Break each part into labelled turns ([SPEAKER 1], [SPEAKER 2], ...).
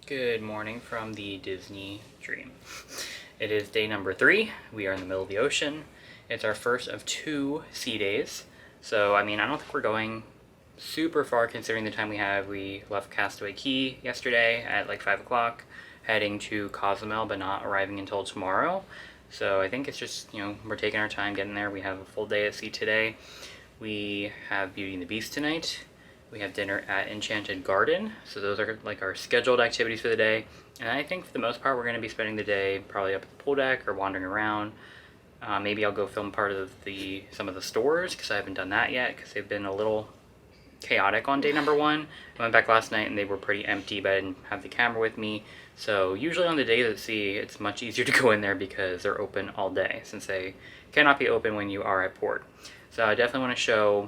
[SPEAKER 1] Good morning from the Disney dream. It is day number 3. We are in the middle of the ocean. It's our first of 2 sea days. So, I don't think we're going super far considering the time we have. We left Castaway Cay yesterday at like 5 o'clock, heading to Cozumel, but not arriving until tomorrow. So I think it's just, we're taking our time getting there. We have a full day at sea today. We have Beauty and the Beast tonight. We have dinner at Enchanted Garden. So those are like our scheduled activities for the day. And I think for the most part, we're going to be spending the day probably up at the pool deck or wandering around. Maybe I'll go film part of some of the stores because I haven't done that yet because they've been a little chaotic on day number 1. I went back last night and they were pretty empty, but I didn't have the camera with me. So usually on the days at sea, it's much easier to go in there because they're open all day since they cannot be open when you are at port. So I definitely want to show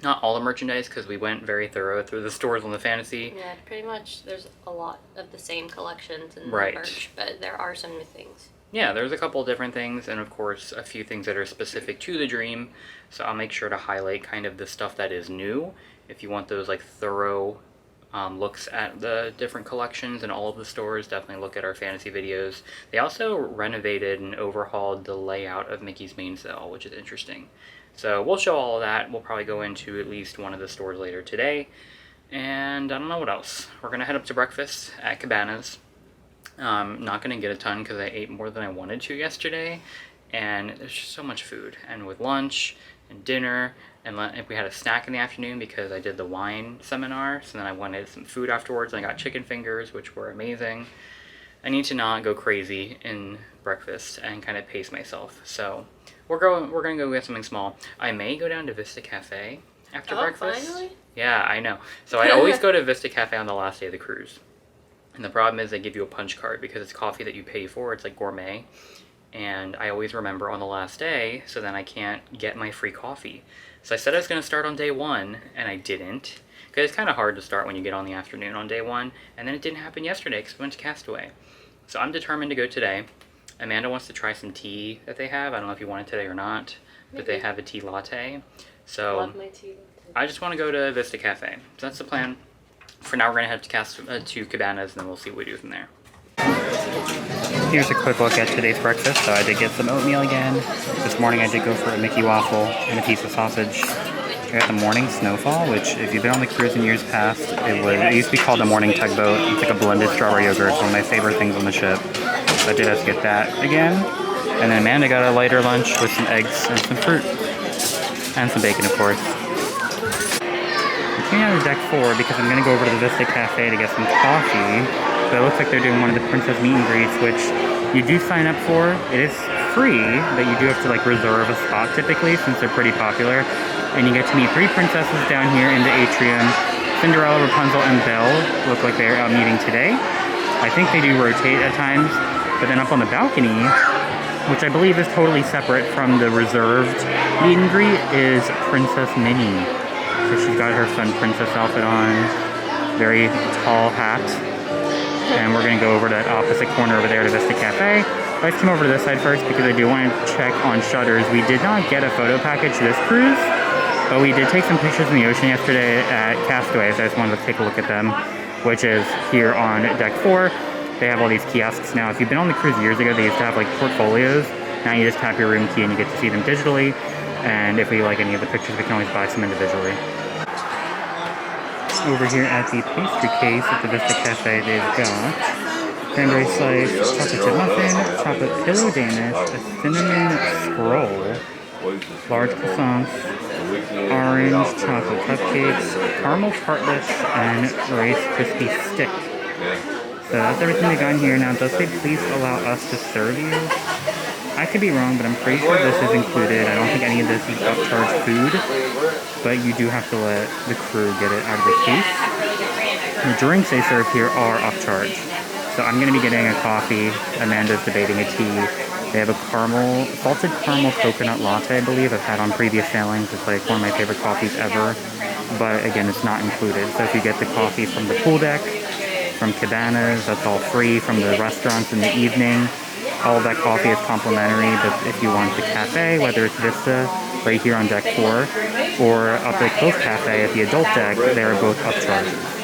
[SPEAKER 1] not all the merchandise because we went very thorough through the stores on the Fantasy.
[SPEAKER 2] Yeah, pretty much there's a lot of the same collections and
[SPEAKER 1] Right.
[SPEAKER 2] merch, but there are some new things.
[SPEAKER 1] Yeah, there's a couple different things and of course a few things that are specific to the dream. So I'll make sure to highlight kind of the stuff that is new. If you want those like thorough looks at the different collections in all of the stores, definitely look at our Fantasy videos. They also renovated and overhauled the layout of Mickey's Main Cell, which is interesting. So we'll show all of that. We'll probably go into at least one of the stores later today. And I don't know what else. We're going to head up to breakfast at Cabana's. Not going to get a ton because I ate more than I wanted to yesterday. And there's just so much food. And with lunch and dinner, and we had a snack in the afternoon because I did the wine seminar. So then I wanted some food afterwards and I got chicken fingers, which were amazing. I need to not go crazy in breakfast and kind of pace myself. So we're gonna go get something small. I may go down to Vista Cafe after breakfast.
[SPEAKER 2] Finally?
[SPEAKER 1] Yeah, I know. So I always go to Vista Cafe on the last day of the cruise. And the problem is they give you a punch card because it's coffee that you pay for. It's like gourmet. And I always remember on the last day, so then I can't get my free coffee. So I said I was going to start on day 1, and I didn't. Because it's kind of hard to start when you get on the afternoon on day 1. And then it didn't happen yesterday because we went to Castaway. So I'm determined to go today. Amanda wants to try some tea that they have. I don't know if you want it today or not. But they have a tea latte. So
[SPEAKER 2] Love my tea latte.
[SPEAKER 1] I just want to go to Vista Cafe. So that's the plan. For now, we're going to head to Cabana's, and then we'll see what we do from there. Here's a quick look at today's breakfast. So I did get some oatmeal again. This morning I did go for a Mickey waffle and a piece of sausage. I got the morning snowfall, which if you've been on the cruise in years past, it used to be called the morning tugboat. It's like a blended strawberry yogurt. It's one of my favorite things on the ship. So I did have to get that again. And then Amanda got a lighter lunch with some eggs and some fruit. And some bacon, of course. I'm coming out of deck 4 because I'm going to go over to the Vista Cafe to get some coffee. But it looks like they're doing one of the Princess meet and greets, which you do sign up for. It is free, but you do have to like reserve a spot typically since they're pretty popular. And you get to meet 3 princesses down here in the atrium. Cinderella, Rapunzel, and Belle look like they're out meeting today. I think they do rotate at times, but then up on the balcony, which I believe is totally separate from the reserved meet and greet, is Princess Minnie. So she's got her fun princess outfit on, very tall hat. And we're going to go over to that opposite corner over there to Vista Cafe. Let's come over to this side first because I do want to check on shutters. We did not get a photo package this cruise, but we did take some pictures in the ocean yesterday at Castaway, so I just wanted to take a look at them, which is here on deck 4. They have all these kiosks now. If you've been on the cruise years ago, they used to have like portfolios. Now you just tap your room key and you get to see them digitally. And if we like any of the pictures, we can always buy some individually. Over here at the pastry case at the Vista Cafe, they've got cranberry slice, chocolate chip muffin, chocolate pillow Danish, a cinnamon scroll, large croissants, orange chocolate cupcakes, caramel tartlets, and Rice Krispie stick. So that's everything they got in here. Now, does say please allow us to serve you? I could be wrong, but I'm pretty sure this is included. I don't think any of this is upcharged food, but you do have to let the crew get it out of the case. The drinks they serve here are upcharged. So I'm going to be getting a coffee. Amanda's debating a tea. They have a salted caramel coconut latte, I believe. I've had on previous sailings. It's like one of my favorite coffees ever. But again, it's not included. So if you get the coffee from the pool deck, from Cabana's, that's all free. From the restaurants in the evening, all of that coffee is complimentary. But if you want the cafe, whether it's Vista, right here on deck 4, or up at Coast Cafe at the adult deck, they're both upcharged.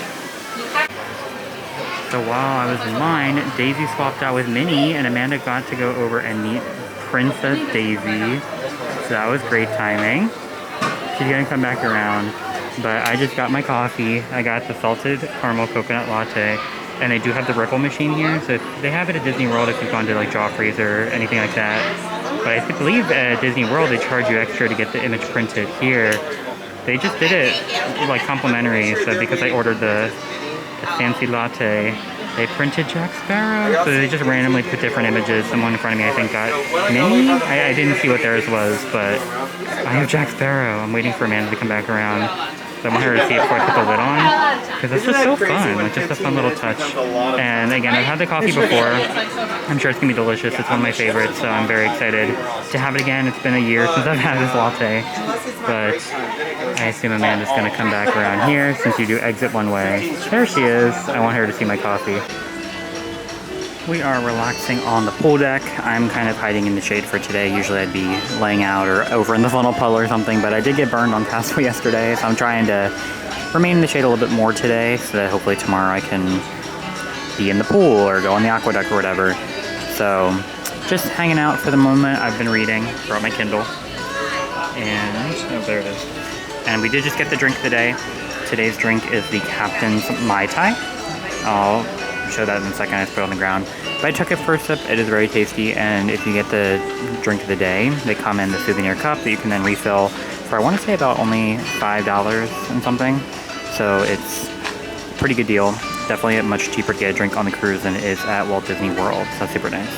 [SPEAKER 1] So while I was in line, Daisy swapped out with Minnie, and Amanda got to go over and meet Princess Daisy. So that was great timing. She's gonna come back around. But I just got my coffee. I got the salted caramel coconut latte. And they do have the ripple machine here. So they have it at Disney World if you've gone to like Joffrey's or anything like that. But I believe at Disney World they charge you extra to get the image printed. Here, they just did it like complimentary. So because I ordered the fancy latte, they printed Jack Sparrow. So they just randomly put different images. Someone in front of me I think got Minnie. I didn't see what theirs was, but I have Jack Sparrow. I'm waiting for Amanda to come back around. So I want her to see it before I put the lid on, because it's just so fun, like just a fun little touch. And again, I've had the coffee before. I'm sure it's gonna be delicious. It's one of my favorites, so I'm very excited to have it again. It's been a year since I've had this latte, but I assume Amanda's gonna come back around here since you do exit one way. There she is. I want her to see my coffee. We are relaxing on the pool deck. I'm kind of hiding in the shade for today. Usually I'd be laying out or over in the funnel puddle or something, but I did get burned on Paso yesterday, so I'm trying to remain in the shade a little bit more today so that hopefully tomorrow I can be in the pool or go on the aqueduct or whatever. So just hanging out for the moment. I've been reading, brought my Kindle, and oh, there it is. And we did just get the drink of the day. Today's drink is the Captain's Mai Tai. I'll show that in a second. I just put it on the ground. But I took it first sip. It is very tasty, and if you get the drink of the day, they come in the souvenir cup that you can then refill for, I want to say, about only $5 and something. So it's a pretty good deal. Definitely a much cheaper to get a drink on the cruise than it is at Walt Disney World. So that's super nice.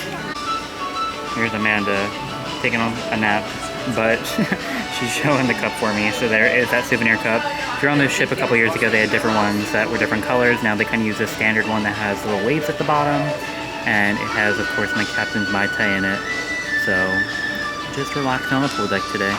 [SPEAKER 1] Here's Amanda taking a nap, but she's showing the cup for me. So there is that souvenir cup. If you're on the ship a couple years ago, they had different ones that were different colors. Now they kind of use a standard one that has little waves at the bottom, and it has, of course, my Captain's Mai Tai in it. So just relaxing on the pool deck today.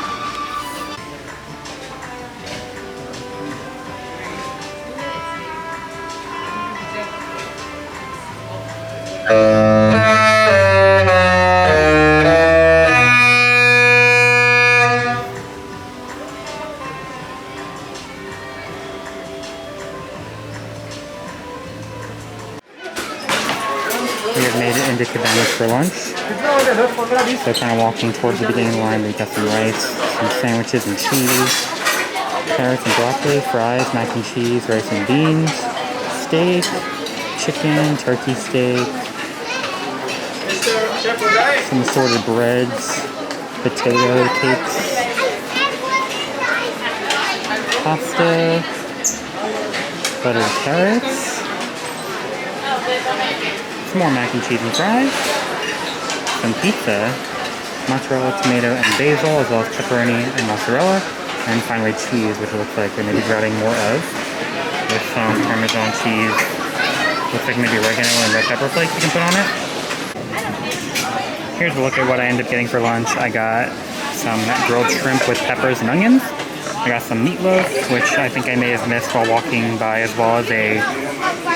[SPEAKER 1] We have made it into Cabana for lunch. So kind of walking towards the beginning line. We got some rice, some sandwiches and cheese, carrots and broccoli, fries, mac and cheese, rice and beans, steak, chicken, turkey steak, some assorted breads, potato cakes, pasta, buttered carrots, some more mac and cheese and fries, some pizza, mozzarella, tomato, and basil, as well as pepperoni and mozzarella, and finally cheese, which it looks like they may be grabbing more of, with some Parmesan cheese. Looks like maybe oregano and red pepper flakes you can put on it. Here's a look at what I ended up getting for lunch. I got some grilled shrimp with peppers and onions. I got some meatloaf, which I think I may have missed while walking by, as well as a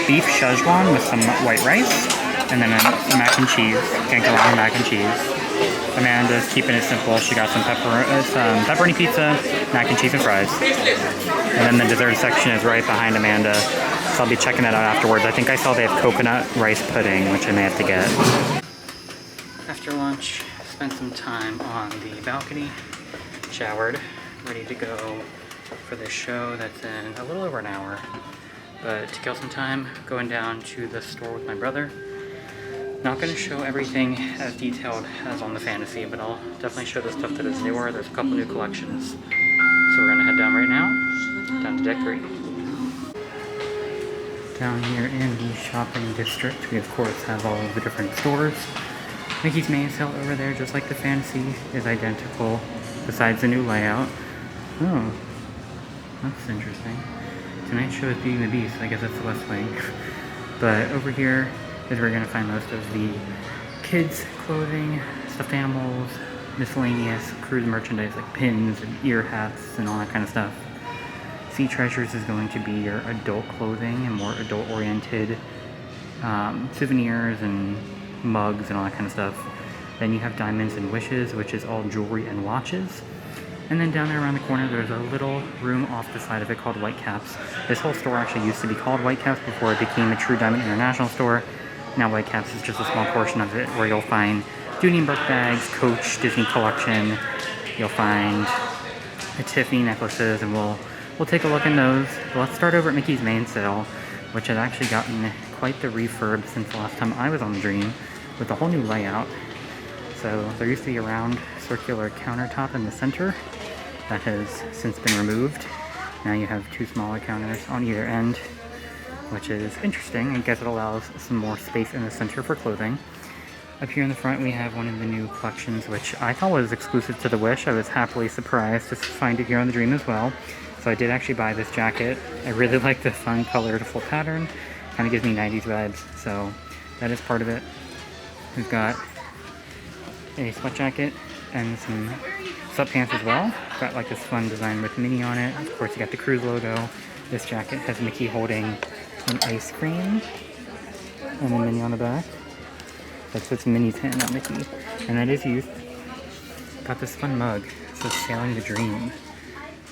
[SPEAKER 1] beef Szechuan with some white rice, and then a mac and cheese. Can't go wrong with mac and cheese. Amanda's keeping it simple. She got some pepperoni pizza, mac and cheese and fries. And then the dessert section is right behind Amanda, so I'll be checking that out afterwards. I think I saw they have coconut rice pudding, which I may have to get. After lunch, spent some time on the balcony, showered, ready to go for this show that's in a little over an hour. But to kill some time, going down to the store with my brother. Not going to show everything as detailed as on the Fantasy, but I'll definitely show the stuff that is newer. There's a couple new collections. So we're going to head down right now, down to Deck 3. Down here in the shopping district, we of course have all of the different stores. Mickey's Main Sale over there, just like the Fantasy, is identical, besides the new layout. Oh, that's interesting. Tonight's show is Beauty and the Beast. I guess that's the West Wing. But over here is where you're going to find most of the kids' clothing, stuffed animals, miscellaneous cruise merchandise like pins and ear hats and all that kind of stuff. Sea Treasures is going to be your adult clothing and more adult-oriented souvenirs and mugs and all that kind of stuff. Then you have Diamonds and Wishes, which is all jewelry and watches. And then down there around the corner, there's a little room off the side of it called Whitecaps. This whole store actually used to be called Whitecaps before it became a True Diamond International store. Now Whitecaps is just a small portion of it where you'll find Dooney and Burke bags, Coach, Disney Collection. You'll find the Tiffany necklaces, and we'll take a look in those. But let's start over at Mickey's main sale, which has actually gotten quite the refurb since the last time I was on the Dream, with a whole new layout. So there used to be a round circular countertop in the center that has since been removed. Now you have two smaller counters on either end, which is interesting. I guess it allows some more space in the center for clothing. Up here in the front we have one of the new collections, which I thought was exclusive to the Wish. I was happily surprised to find it here on the Dream as well. So I did actually buy this jacket. I really like the fun colorful pattern. Kind of gives me 90s vibes, so that is part of it. We've got a sweat jacket and some sweatpants as well. Got like this fun design with Minnie on it. Of course you got the cruise logo. This jacket has Mickey holding an ice cream and then Minnie on the back. That's what's Minnie's hand, not Mickey. And that is youth. Got this fun mug. It says Sailing the Dream.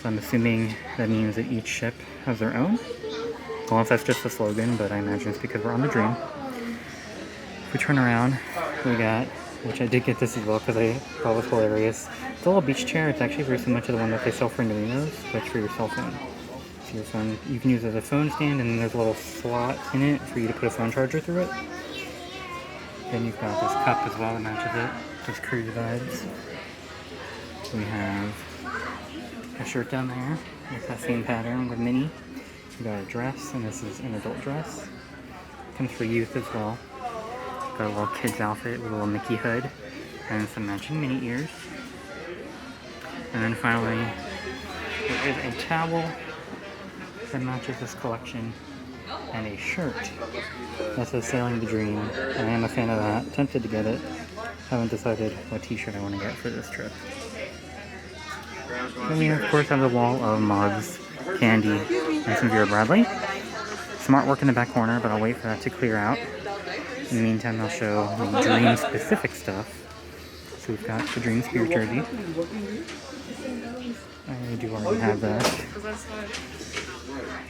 [SPEAKER 1] So I'm assuming that means that each ship has their own. Well, if that's just the slogan, but I imagine it's because we're on the Dream. If we turn around, we got, which I did get this as well because I thought it was hilarious. It's a little beach chair. It's actually very similar to the one that they sell for Nolinos, but it's for your cell phone. So your phone, you can use it as a phone stand, and then there's a little slot in it for you to put a phone charger through it. Then you've got this cup as well that matches it. Those cruise vibes. We have a shirt down there with that same pattern with Minnie. We got a dress, and this is an adult dress. Comes for youth as well. Got a little kid's outfit with a little Mickey hood and some matching Minnie ears. And then finally, there is a towel that matches this collection and a shirt that says Sailing the Dream. I am a fan of that. Tempted to get it. Haven't decided what t-shirt I want to get for this trip. Then we of course have the wall of mugs, candy, and some Vera Bradley. Some artwork in the back corner, but I'll wait for that to clear out. In the meantime, I'll show the Dream specific stuff. So we've got the Dream Spirit jersey. I do already have that.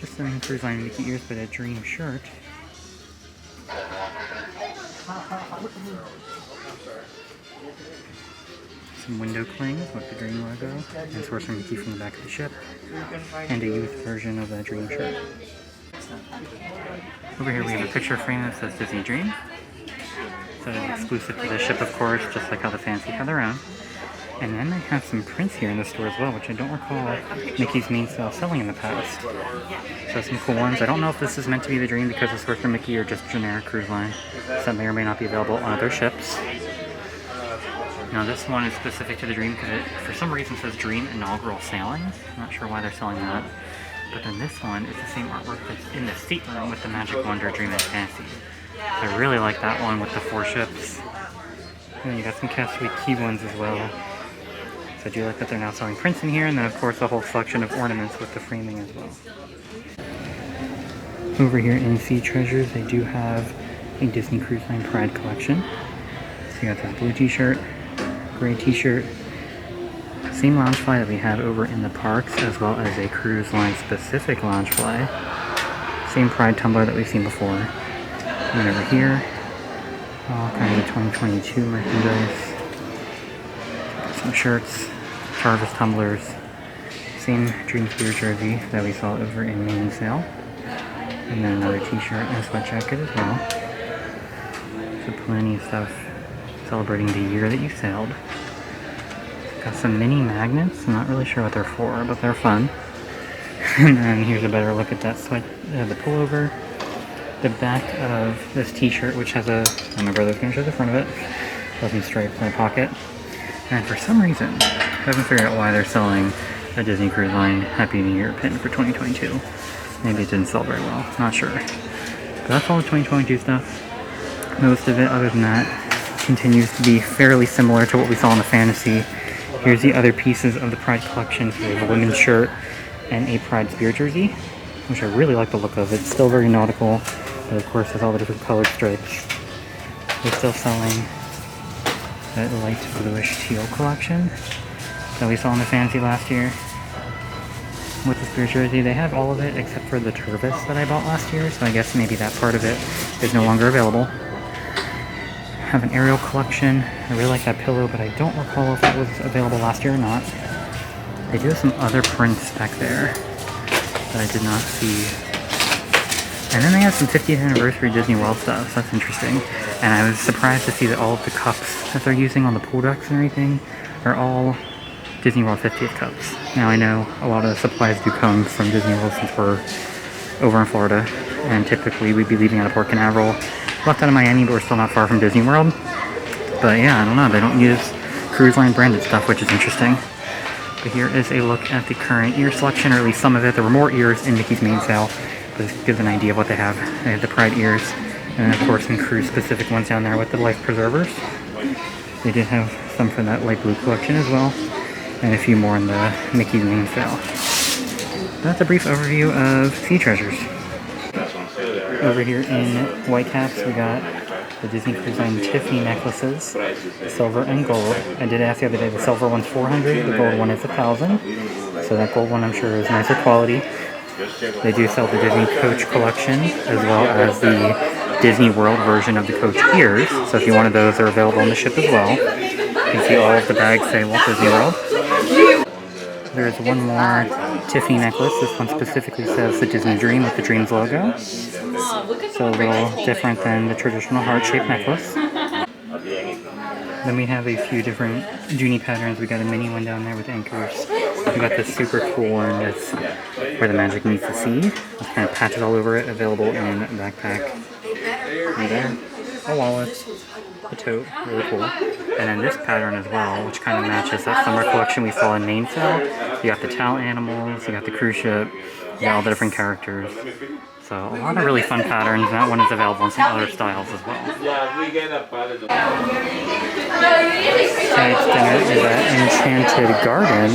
[SPEAKER 1] Just some Cruise Line Mickey ears, but a Dream shirt. Some window clings with the Dream logo, and Source from Mickey from the back of the ship, and a youth version of that Dream shirt. Over here we have a picture frame that says Disney Dream. So it's exclusive to the ship, of course, just like how the Fancy have their own. And then they have some prints here in the store as well, which I don't recall Mickey's main sale selling in the past. So some cool ones. I don't know if this is meant to be the Dream because it's for Mickey or just generic cruise line. Some may or may not be available on other ships. Now this one is specific to the Dream because it, for some reason, says Dream Inaugural Sailing. I'm not sure why they're selling that. But then this one is the same artwork that's in the stateroom with the Magic Wonder Dream and Fantasy. I really like that one with the 4 ships. And then you got some Castaway Key ones as well. So I do like that they're now selling prints in here, and then of course a whole selection of ornaments with the framing as well. Over here in Sea Treasures, they do have a Disney Cruise Line Pride collection. So you got this blue t-shirt, gray t-shirt, same Loungefly that we have over in the parks, as well as a Cruise Line specific Loungefly. Same Pride tumbler that we've seen before. And over here, all kind of 2022 merchandise. Got some shirts, Jarvis tumblers, same Dream Spirit jersey that we saw over in main sale. And then another t-shirt and sweat jacket as well. So plenty of stuff celebrating the year that you sailed. Got some mini magnets. I'm not really sure what they're for, but they're fun. And then here's a better look at that sweat, the pullover. The back of this t-shirt, which has a, my brother's going to show the front of it, has some stripes in the pocket. And for some reason, I haven't figured out why they're selling a Disney Cruise Line Happy New Year pin for 2022. Maybe it didn't sell very well, not sure. But that's all the 2022 stuff. Most of it, other than that, continues to be fairly similar to what we saw in the Fantasy. Here's the other pieces of the Pride collection. So we have a women's shirt and a Pride Spirit jersey, which I really like the look of. It's still very nautical, but of course has all the different colored stripes. They're still selling that light bluish teal collection. that we saw in the fancy last year. With the Spirit jersey, they have all of it except for the Turvis that I bought last year, so I guess maybe that part of it is no longer available. Have an Ariel collection. I really like that pillow, but I don't recall if it was available last year or not. They do have some other prints back there that I did not see. And then they have some 50th anniversary Disney World stuff, so that's interesting. And I was surprised to see that all of the cups that they're using on the pool decks and everything are all Disney World 50th cups. Now I know a lot of the supplies do come from Disney World since we're over in Florida, and typically we'd be leaving out of Port Canaveral, left out of Miami, but we're still not far from Disney World. But yeah, I don't know, they don't use cruise line branded stuff, which is interesting. But here is a look at the current ear selection, or at least some of it. There were more ears in Mickey's main sale, but this gives an idea of what they have. They have the Pride ears, and then of course some cruise specific ones down there with the life preservers. They did have some for that light blue collection as well, and a few more in the Mickey's main sale. That's a brief overview of Sea Treasures. Over here in Whitecaps, we got the Disney Cruise Line Tiffany necklaces, silver and gold. I did ask the other day, the silver one's $400, the gold one is $1,000. So that gold one I'm sure is nicer quality. They do sell the Disney Coach collection, as well as the Disney World version of the Coach ears. So if you wanted those, they're available on the ship as well. You can see all of the bags say Walt Disney World. There's one more Tiffany necklace. This one specifically says the Disney Dream with the Dreams logo. So a little different than the traditional heart-shaped necklace. Then we have a few different Junie patterns. We got a mini one down there with anchors. We got this super cool one that's where the magic meets the sea. It's kind of patches all over it, available in a backpack. Right there. A wallet. A tote. Really cool. And then this pattern as well, which kind of matches that summer collection we saw in main sale. You got the towel animals, you got the cruise ship, you got all the different characters. So a lot of really fun patterns. That one is available in some other styles as well. Tonight's dinner is at Enchanted Garden.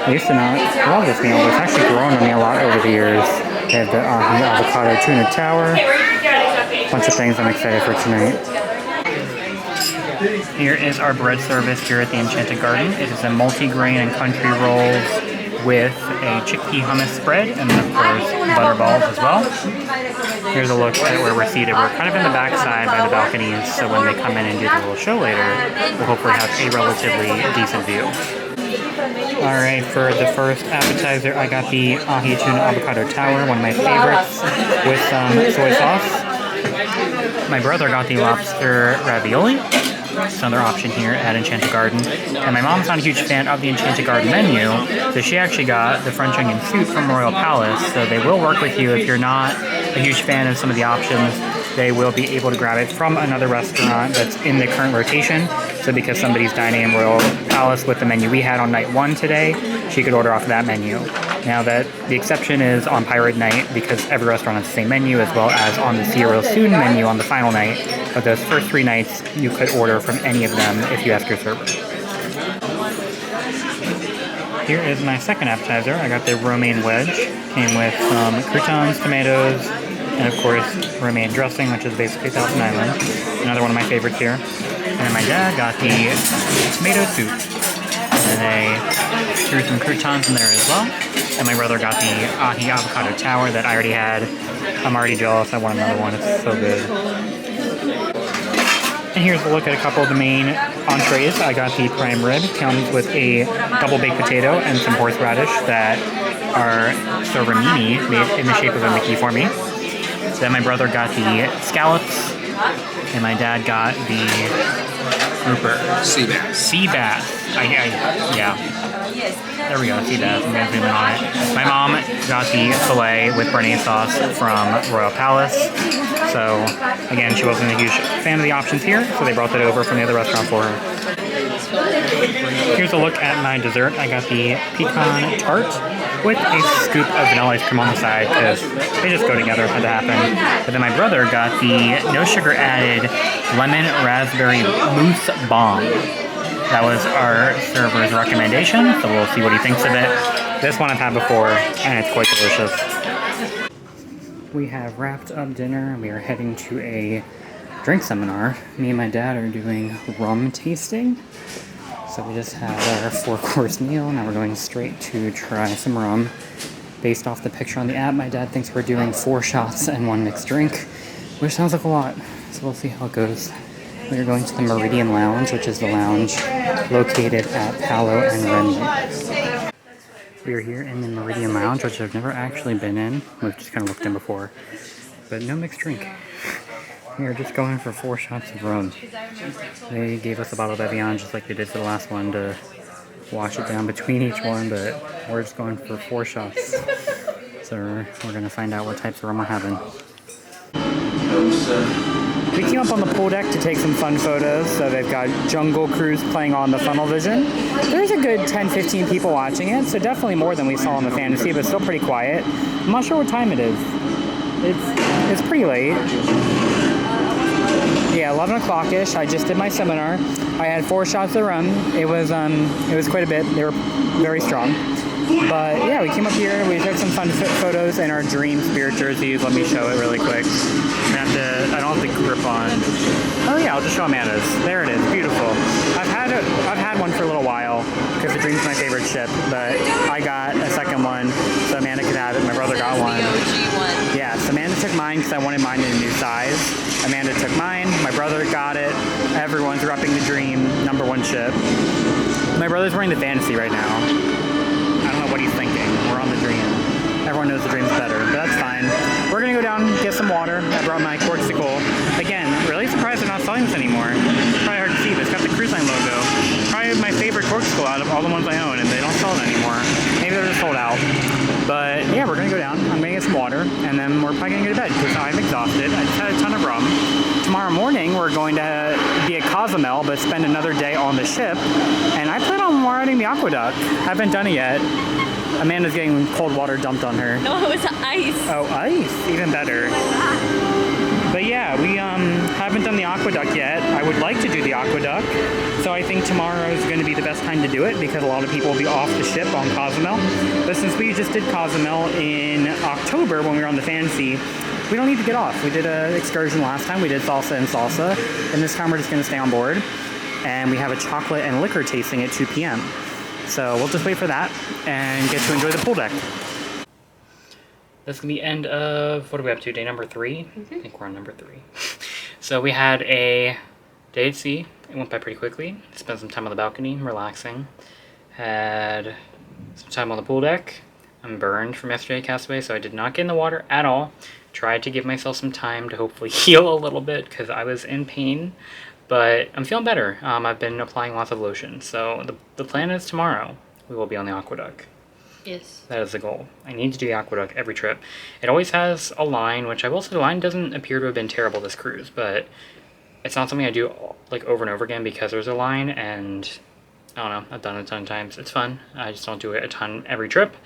[SPEAKER 1] I used to not love this meal, but it's actually grown on me a lot over the years. They have the avocado tuna tower. A bunch of things I'm excited for tonight. Here is our bread service here at the Enchanted Garden. It is a multi-grain and country rolls with a chickpea hummus spread, and then of course butter balls as well. Here's a look at where we're seated. We're kind of in the back side by the balconies, so when they come in and do the little show later, we'll hopefully have a relatively decent view. Alright, for the first appetizer, I got the ahi tuna avocado tower, one of my favorites, with some soy sauce. My brother got the lobster ravioli. It's another option here at Enchanted Garden. And my mom's not a huge fan of the Enchanted Garden menu, so she actually got the French onion soup from Royal Palace. So they will work with you if you're not a huge fan of some of the options. They will be able to grab it from another restaurant that's in the current rotation. So because somebody's dining in Royal Palace with the menu we had on night 1 today, she could order off of that menu. Now that the exception is on Pirate Night, because every restaurant has the same menu, as well as on the See You Real Soon menu on the final night. But those first 3 nights, you could order from any of them if you ask your server. Here is my second appetizer. I got the romaine wedge. Came with some croutons, tomatoes, and of course romaine dressing, which is basically Thousand Island. Another one of my favorites here. And then my dad got the tomato soup. And they threw some croutons in there as well. And my brother got the ahi avocado tower that I already had. I'm already jealous. I want another one. It's so good. And here's a look at a couple of the main entrees. I got the prime rib. Comes with a double baked potato and some horseradish that our server Mimi made in the shape of a Mickey for me. Then my brother got the scallops. And my dad got the grouper. Sea bass. Sea bass. Yeah. There we go, sea bass. I'm going to zoom in on it. My mom got the filet with béarnaise sauce from Royal Palace. So, again, she wasn't a huge fan of the options here, so they brought that over from the other restaurant for her. Here's a look at my dessert. I got the pecan tart with a scoop of vanilla ice cream on the side, because they just go together if that happened. But then my brother got the no sugar added lemon raspberry mousse bomb. That was our server's recommendation, so we'll see what he thinks of it. This one I've had before, and it's quite delicious. We have wrapped up dinner, and we are heading to a drink seminar. Me and my dad are doing rum tasting. So we just had our 4-course meal. Now we're going straight to try some rum. Based off the picture on the app, my dad thinks we're doing 4 shots and 1 mixed drink, which sounds like a lot. So we'll see how it goes. We are going to the Meridian Lounge, which is the lounge located at Palo and Renwick. We are here in the Meridian Lounge, which I've never actually been in. We've just kind of looked in before, but no mixed drink. We are just going for 4 shots of rum. They gave us a bottle of Evian just like they did for the last one to wash it down between each one, but we're just going for 4 shots. So we're gonna find out what types of rum we're having. We came up on the pool deck to take some fun photos. So they've got Jungle Cruise playing on the funnel vision. There's a good 10-15 people watching it, so definitely more than we saw in the Fantasy, but still pretty quiet. I'm not sure what time it is. It's pretty late. Yeah, 11 o'clock-ish. I just did my seminar. I had 4 shots of rum. It was quite a bit. They were very strong. But yeah, we came up here. We took some fun photos in our Dream Spirit jerseys. Let me show it really quick. I don't have the grip on. Oh yeah, I'll just show Amanda's. There it is. Beautiful. I've had one for a little while because the Dream's my favorite ship, but I got a second one so Amanda could have it. My brother got one.
[SPEAKER 2] The OG one.
[SPEAKER 1] Yeah, so Amanda took mine because I wanted mine in a new size. Amanda took mine. My brother got it. Everyone's repping the Dream #1 ship. My brother's wearing the Fantasy right now. I don't know what he's thinking. We're on the Dream. Everyone knows the Dream's better, but that's fine. We're gonna go down and get some water. I brought my corksicle. Again, really surprised they're not selling this anymore. It's probably hard to see, but it's got the cruise line logo. Probably my favorite corksicle out of all the ones I own, and they don't sell it anymore. Maybe they're just sold out. But yeah, we're gonna go down. I'm gonna get some water, and then we're probably gonna go to bed because I'm exhausted. I just had a ton of rum. Tomorrow morning, we're going to be at Cozumel, but spend another day on the ship. And I plan on riding the aqueduct. Haven't done it yet. Amanda's getting cold water dumped on her.
[SPEAKER 2] No, it was ice.
[SPEAKER 1] Oh, ice. Even better. But yeah, we haven't done the aqueduct yet. I would like to do the aqueduct. So I think tomorrow is going to be the best time to do it because a lot of people will be off the ship on Cozumel. But since we just did Cozumel in October when we were on the Fantasy, we don't need to get off. We did an excursion last time. We did salsa and salsa. And this time we're just going to stay on board. And we have a chocolate and liquor tasting at 2 p.m. So we'll just wait for that and get to enjoy the pool deck. That's going to be the end of, what are we up to, day number 3? I think we're on number 3. So we had a day at sea. It went by pretty quickly. Spent some time on the balcony, relaxing. Had some time on the pool deck. I'm burned from yesterday Castaway, so I did not get in the water at all. Tried to give myself some time to hopefully heal a little bit because I was in pain. But I'm feeling better. I've been applying lots of lotion. So the plan is tomorrow we will be on the aqueduct.
[SPEAKER 2] Yes.
[SPEAKER 1] That is the goal. I need to do the aqueduct every trip. It always has a line, which I will say the line doesn't appear to have been terrible this cruise, but it's not something I do like over and over again because there's a line, and I don't know, I've done it a ton of times. It's fun. I just don't do it a ton every trip.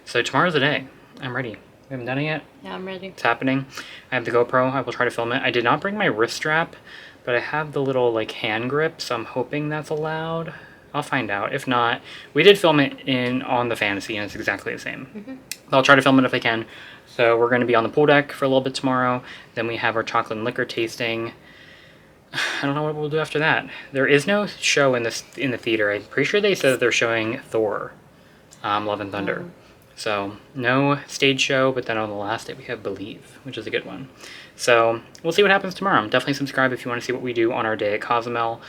[SPEAKER 1] So tomorrow's the day. I'm ready. We haven't done it yet.
[SPEAKER 2] Yeah, I'm ready.
[SPEAKER 1] It's happening. I have the GoPro. I will try to film it. I did not bring my wrist strap, but I have the little like hand grip, so I'm hoping that's allowed. I'll find out. If not, we did film it on the Fantasy, and it's exactly the same. I'll try to film it if I can. So we're going to be on the pool deck for a little bit tomorrow. Then we have our chocolate and liquor tasting. I don't know what we'll do after that. There is no show in the theater. I'm pretty sure they said they're showing Thor, Love and Thunder. So no stage show, but then on the last day we have Believe, which is a good one. So we'll see what happens tomorrow. Definitely subscribe if you want to see what we do on our day at Cozumel.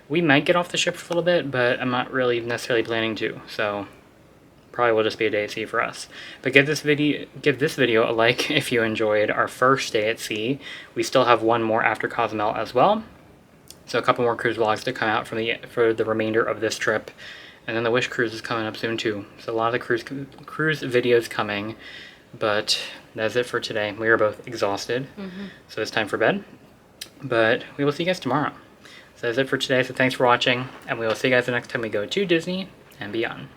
[SPEAKER 1] We might get off the ship for a little bit, but I'm not really necessarily planning to. So probably will just be a day at sea for us. But give this video a like if you enjoyed our first day at sea. We still have one more after Cozumel as well. So a couple more cruise vlogs to come out for the remainder of this trip. And then the Wish cruise is coming up soon too. So a lot of the cruise videos coming. But that's it for today. We are both exhausted. So it's time for bed. But we will see you guys tomorrow. So that's it for today. So thanks for watching. And we will see you guys the next time we go to Disney and beyond.